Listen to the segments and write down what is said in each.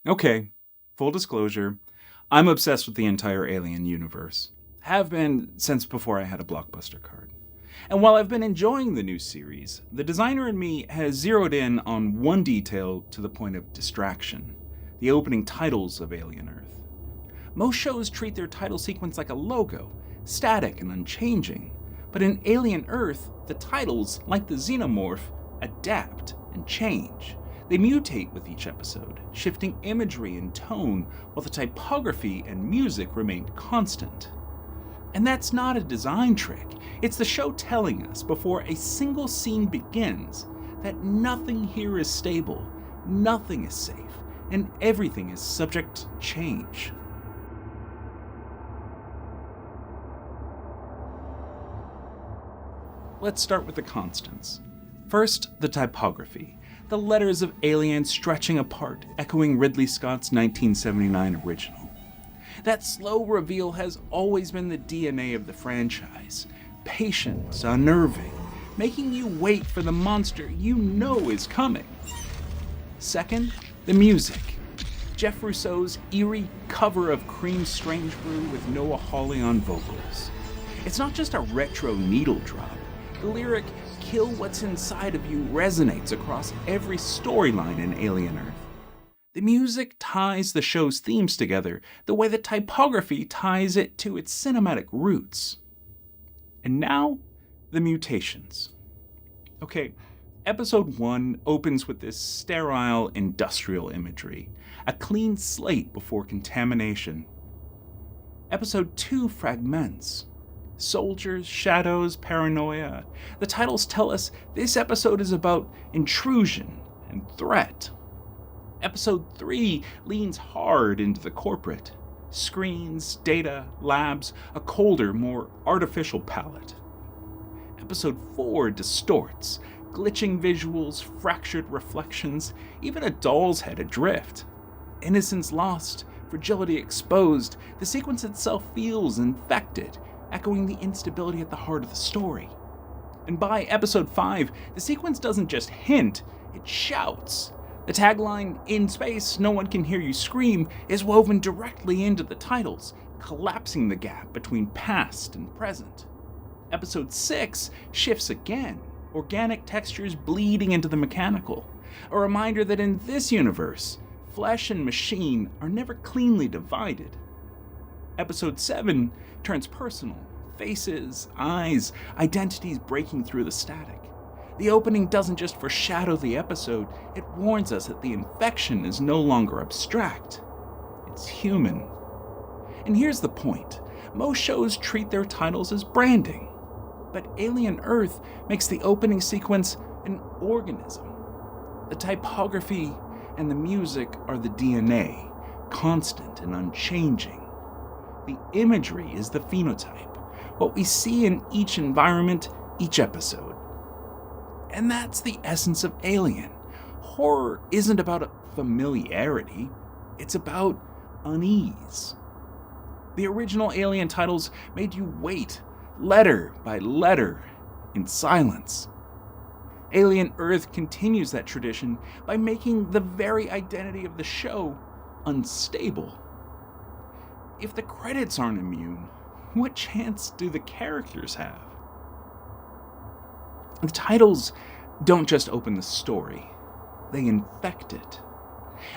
Okay, full disclosure, I'm obsessed with the entire Alien universe. Have been since before I had a Blockbuster card. And while I've been enjoying the new series, the designer in me has zeroed in on one detail to the point of distraction: the opening titles of Alien Earth. Most shows treat their title sequence like a logo, static and unchanging. But in Alien Earth, the titles, like the xenomorph, adapt and change. They mutate with each episode, shifting imagery and tone, while the typography and music remain constant. And that's not a design trick, it's the show telling us before a single scene begins that nothing here is stable, nothing is safe, and everything is subject to change. Let's start with the constants. First, the typography. The letters of Alien stretching apart, echoing Ridley Scott's 1979 original. That slow reveal has always been the DNA of the franchise. Patient, unnerving, making you wait for the monster you know is coming. Second, the music. Jeff Russo's eerie cover of Cream's Strange Brew with Noah Hawley on vocals. It's not just a retro needle drop. The lyric, "Kill what's inside of you," resonates across every storyline in Alien Earth. The music ties the show's themes together the way the typography ties it to its cinematic roots. And now, the mutations. Okay, episode 1 opens with this sterile industrial imagery, a clean slate before contamination. Episode 2 fragments. Soldiers, shadows, paranoia. The titles tell us this episode is about intrusion and threat. Episode 3 leans hard into the corporate. Screens, data, labs, a colder, more artificial palette. Episode 4 distorts, glitching visuals, fractured reflections, even a doll's head adrift. Innocence lost, fragility exposed, the sequence itself feels infected, echoing the instability at the heart of the story. And by episode 5, the sequence doesn't just hint, it shouts. The tagline, "In space, no one can hear you scream," is woven directly into the titles, collapsing the gap between past and present. Episode 6 shifts again, organic textures bleeding into the mechanical, a reminder that in this universe, flesh and machine are never cleanly divided. Episode 7 turns personal, faces, eyes, identities breaking through the static. The opening doesn't just foreshadow the episode, it warns us that the infection is no longer abstract. It's human. And here's the point. Most shows treat their titles as branding, but Alien Earth makes the opening sequence an organism. The typography and the music are the DNA, constant and unchanging. The imagery is the phenotype, what we see in each environment, each episode. And that's the essence of Alien. Horror isn't about familiarity, it's about unease. The original Alien titles made you wait, letter by letter, in silence. Alien Earth continues that tradition by making the very identity of the show unstable. If the credits aren't immune, what chance do the characters have? The titles don't just open the story, they infect it.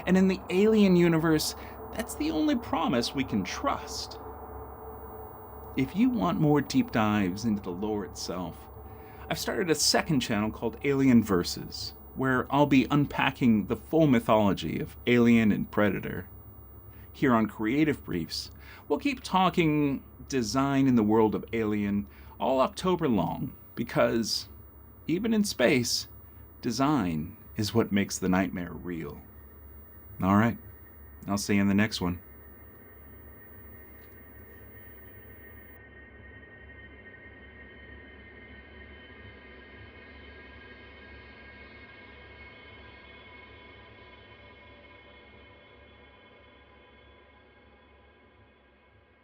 And in the Alien universe, that's the only promise we can trust. If you want more deep dives into the lore itself, I've started a second channel called Alien Versus, where I'll be unpacking the full mythology of Alien and Predator. Here on Creative Briefs, we'll keep talking design in the world of Alien all October long, because even in space, design is what makes the nightmare real. All right, I'll see you in the next one.